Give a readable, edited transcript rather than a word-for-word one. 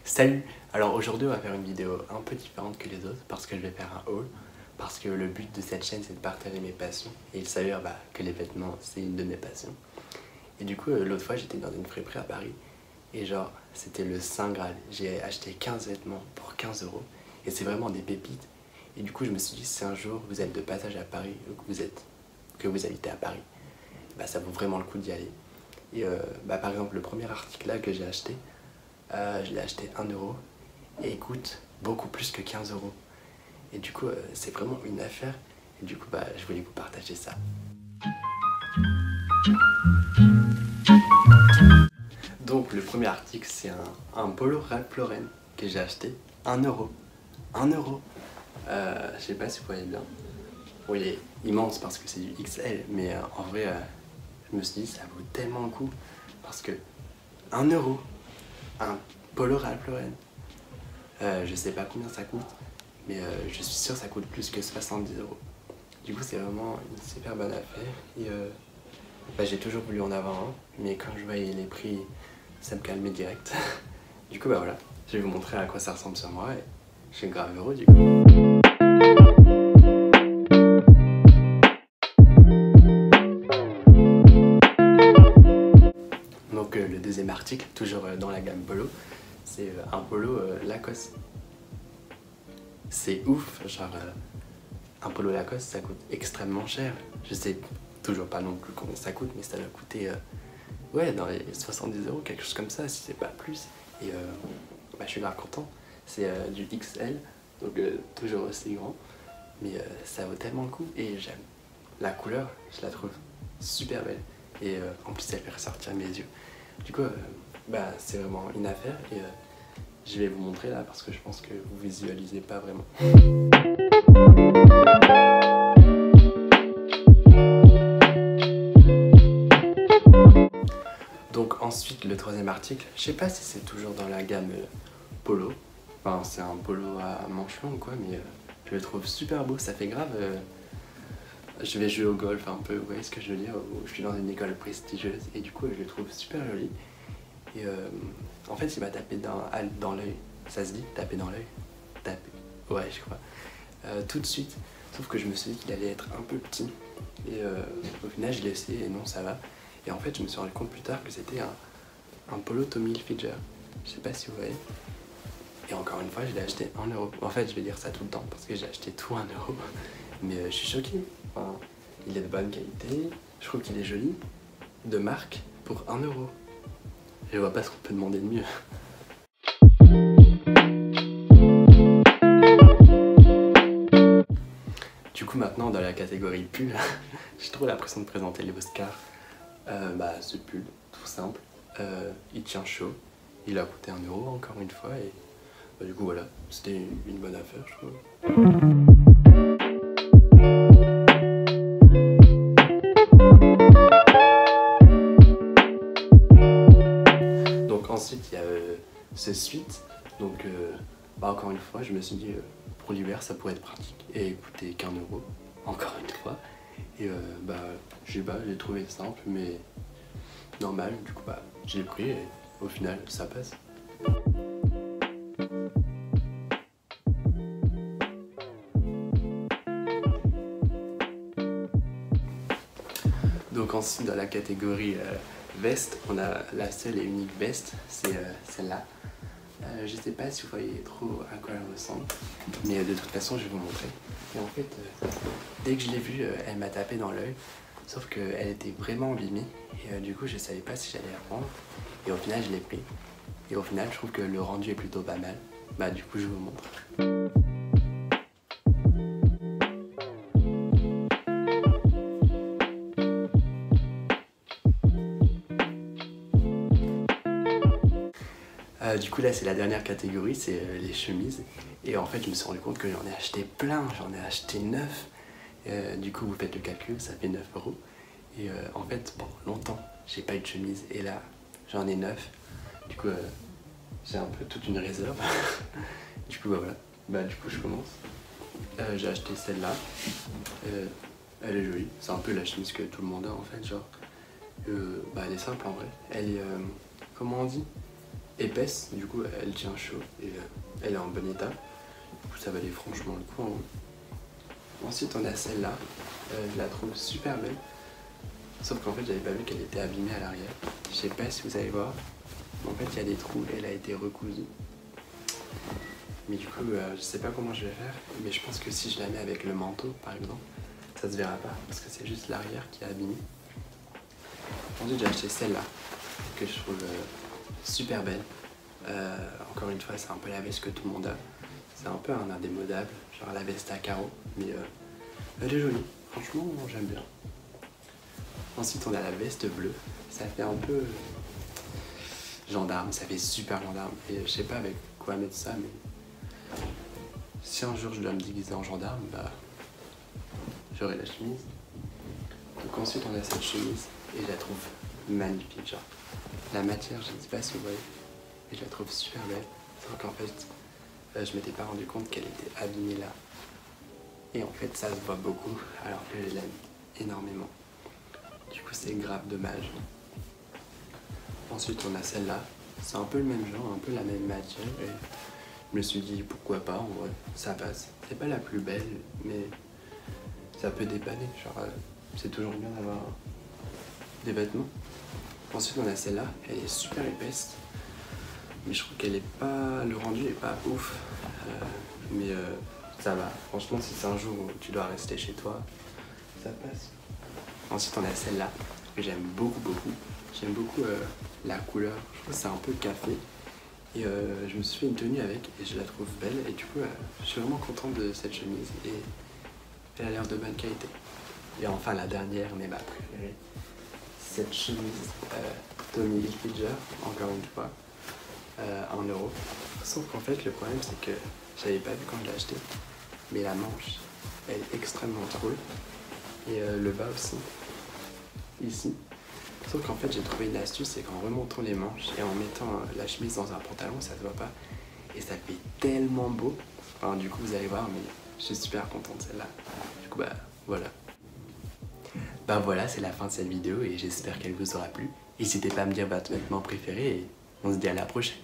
Salut! Alors aujourd'hui on va faire une vidéo un peu différente que les autres parce que je vais faire un haul, parce que le but de cette chaîne c'est de partager mes passions et il s'avère que les vêtements c'est une de mes passions. Et du coup l'autre fois j'étais dans une friperie à Paris et genre c'était le Saint Graal. J'ai acheté 15 vêtements pour 15 € et c'est vraiment des pépites. Et du coup je me suis dit si un jour vous êtes de passage à Paris ou que vous habitez à Paris, ça vaut vraiment le coup d'y aller. Et par exemple le premier article là que j'ai acheté, je l'ai acheté 1 € et il coûte beaucoup plus que 15 €. Et du coup, c'est vraiment une affaire. Et du coup, je voulais vous partager ça. Donc, le premier article, c'est un polo Ralph Lauren que j'ai acheté 1 €. 1 €. Je sais pas si vous voyez bien. Bon, il est immense parce que c'est du XL, mais en vrai, je me suis dit, ça vaut tellement le coup. Parce que 1 €, un polo Ralph Lauren. Je sais pas combien ça coûte, mais je suis sûr que ça coûte plus que 70 €. Du coup, c'est vraiment une super bonne affaire. Et j'ai toujours voulu en avoir un, mais quand je voyais les prix, ça me calmait direct. Du coup, voilà, je vais vous montrer à quoi ça ressemble sur moi et je suis grave heureux du coup. Donc, le deuxième article, toujours dans la gamme polo, c'est un polo Lacoste. C'est ouf, genre un polo Lacoste ça coûte extrêmement cher. Je sais toujours pas non plus combien ça coûte, mais ça doit coûter ouais, dans les 70 €, quelque chose comme ça, si c'est pas plus. Et je suis grave content. C'est du XL, donc toujours aussi grand, mais ça vaut tellement le coup et j'aime. La couleur, je la trouve super belle et en plus elle fait ressortir mes yeux. Du coup, c'est vraiment une affaire et je vais vous montrer là parce que je pense que vous visualisez pas vraiment. Donc ensuite le troisième article, je sais pas si c'est toujours dans la gamme polo. Enfin c'est un polo à manches longues quoi, mais je le trouve super beau, ça fait grave. Je vais jouer au golf un peu, vous voyez ce que je veux dire, où je suis dans une école prestigieuse et du coup je le trouve super joli. Et en fait il m'a tapé dans l'œil, ça se dit taper dans l'œil? Taper, ouais je crois. Tout de suite, sauf que je me suis dit qu'il allait être un peu petit et au final je l'ai essayé et non ça va. Et en fait je me suis rendu compte plus tard que c'était un polo Tommy Hilfiger, je sais pas si vous voyez. Et encore une fois je l'ai acheté 1 €. En fait je vais dire ça tout le temps parce que j'ai acheté tout 1 €. Mais je suis choqué, enfin, il est de bonne qualité, je trouve qu'il est joli, de marque pour 1 €. Je vois pas ce qu'on peut demander de mieux. Du coup maintenant dans la catégorie pull, j'ai trop l'impression de présenter les Oscars. Ce pull, tout simple, il tient chaud, il a coûté 1 € encore une fois et du coup voilà, c'était une bonne affaire je trouve. Donc ensuite il y a ce sweat, donc encore une fois je me suis dit pour l'hiver ça pourrait être pratique et coûter qu'1 € encore une fois. Et j'ai trouvé simple mais normal, du coup j'ai pris et au final ça passe. Donc ensuite dans la catégorie veste, on a la seule et unique veste, c'est celle-là. Je sais pas si vous voyez trop à quoi elle ressemble, mais de toute façon je vais vous montrer. Et en fait, dès que je l'ai vue, elle m'a tapé dans l'œil, sauf qu'elle était vraiment abîmée et du coup je savais pas si j'allais la prendre. Et au final je l'ai pris. Et au final je trouve que le rendu est plutôt pas mal. Du coup je vous montre. Du coup là c'est la dernière catégorie, c'est les chemises. Et en fait je me suis rendu compte que j'en ai acheté plein, j'en ai acheté 9. Du coup vous faites le calcul, ça fait 9 €. Et en fait longtemps j'ai pas eu de chemise et là j'en ai 9. Du coup j'ai un peu toute une réserve. Du coup voilà, du coup je commence. J'ai acheté celle-là, elle est jolie, c'est un peu la chemise que tout le monde a en fait, genre. Elle est simple en vrai, elle est, comment on dit? épaisse, du coup elle tient chaud et elle est en bon état. Du coup ça valait franchement le coup en haut. Ensuite on a celle-là, je la trouve super belle. Sauf qu'en fait j'avais pas vu qu'elle était abîmée à l'arrière. Je sais pas si vous allez voir. En fait il y a des trous et elle a été recousue. Mais du coup je sais pas comment je vais faire. Mais je pense que si je la mets avec le manteau par exemple, ça se verra pas. Parce que c'est juste l'arrière qui est abîmé. Ensuite j'ai acheté celle-là que je trouve super belle. Encore une fois c'est un peu la veste que tout le monde a. C'est un peu un indémodable, genre la veste à carreaux. Mais elle est jolie. Franchement j'aime bien. Ensuite on a la veste bleue, ça fait un peu gendarme, ça fait super gendarme. Et je sais pas avec quoi mettre ça, mais si un jour je dois me déguiser en gendarme, bah j'aurai la chemise. Donc ensuite on a cette chemise et je la trouve magnifique, genre la matière, je ne sais pas si vous voyez, mais je la trouve super belle. Sauf qu'en fait je m'étais pas rendu compte qu'elle était abîmée là. Et en fait ça se voit beaucoup alors que je l'aime énormément. Du coup c'est grave dommage. Ensuite on a celle-là, c'est un peu le même genre, un peu la même matière et je me suis dit pourquoi pas, en vrai, ça passe. C'est pas la plus belle mais ça peut dépanner, genre c'est toujours bien d'avoir des vêtements. Ensuite on a celle-là, elle est super épaisse mais je trouve qu'elle est pas, le rendu est pas ouf mais ça va. Franchement si c'est un jour où tu dois rester chez toi, ça passe. Ensuite on a celle-là que j'aime beaucoup. J'aime beaucoup la couleur, je trouve que c'est un peu café. Et je me suis fait une tenue avec et je la trouve belle. Et du coup je suis vraiment contente de cette chemise et elle a l'air de bonne qualité. Et enfin la dernière mais ma préférée, cette chemise Tommy Hilfiger, encore une fois, 1 euro. Sauf qu'en fait le problème c'est que j'avais pas vu quand je l'ai acheté, mais la manche elle est extrêmement trouée. Et le bas aussi, ici. Sauf qu'en fait j'ai trouvé une astuce, c'est qu'en remontant les manches et en mettant la chemise dans un pantalon, ça se voit pas. Et ça fait tellement beau. Enfin du coup vous allez voir, mais je suis super contente de celle-là. Du coup bah voilà. Ben voilà, c'est la fin de cette vidéo et j'espère qu'elle vous aura plu. N'hésitez pas à me dire votre vêtement préféré et on se dit à la prochaine.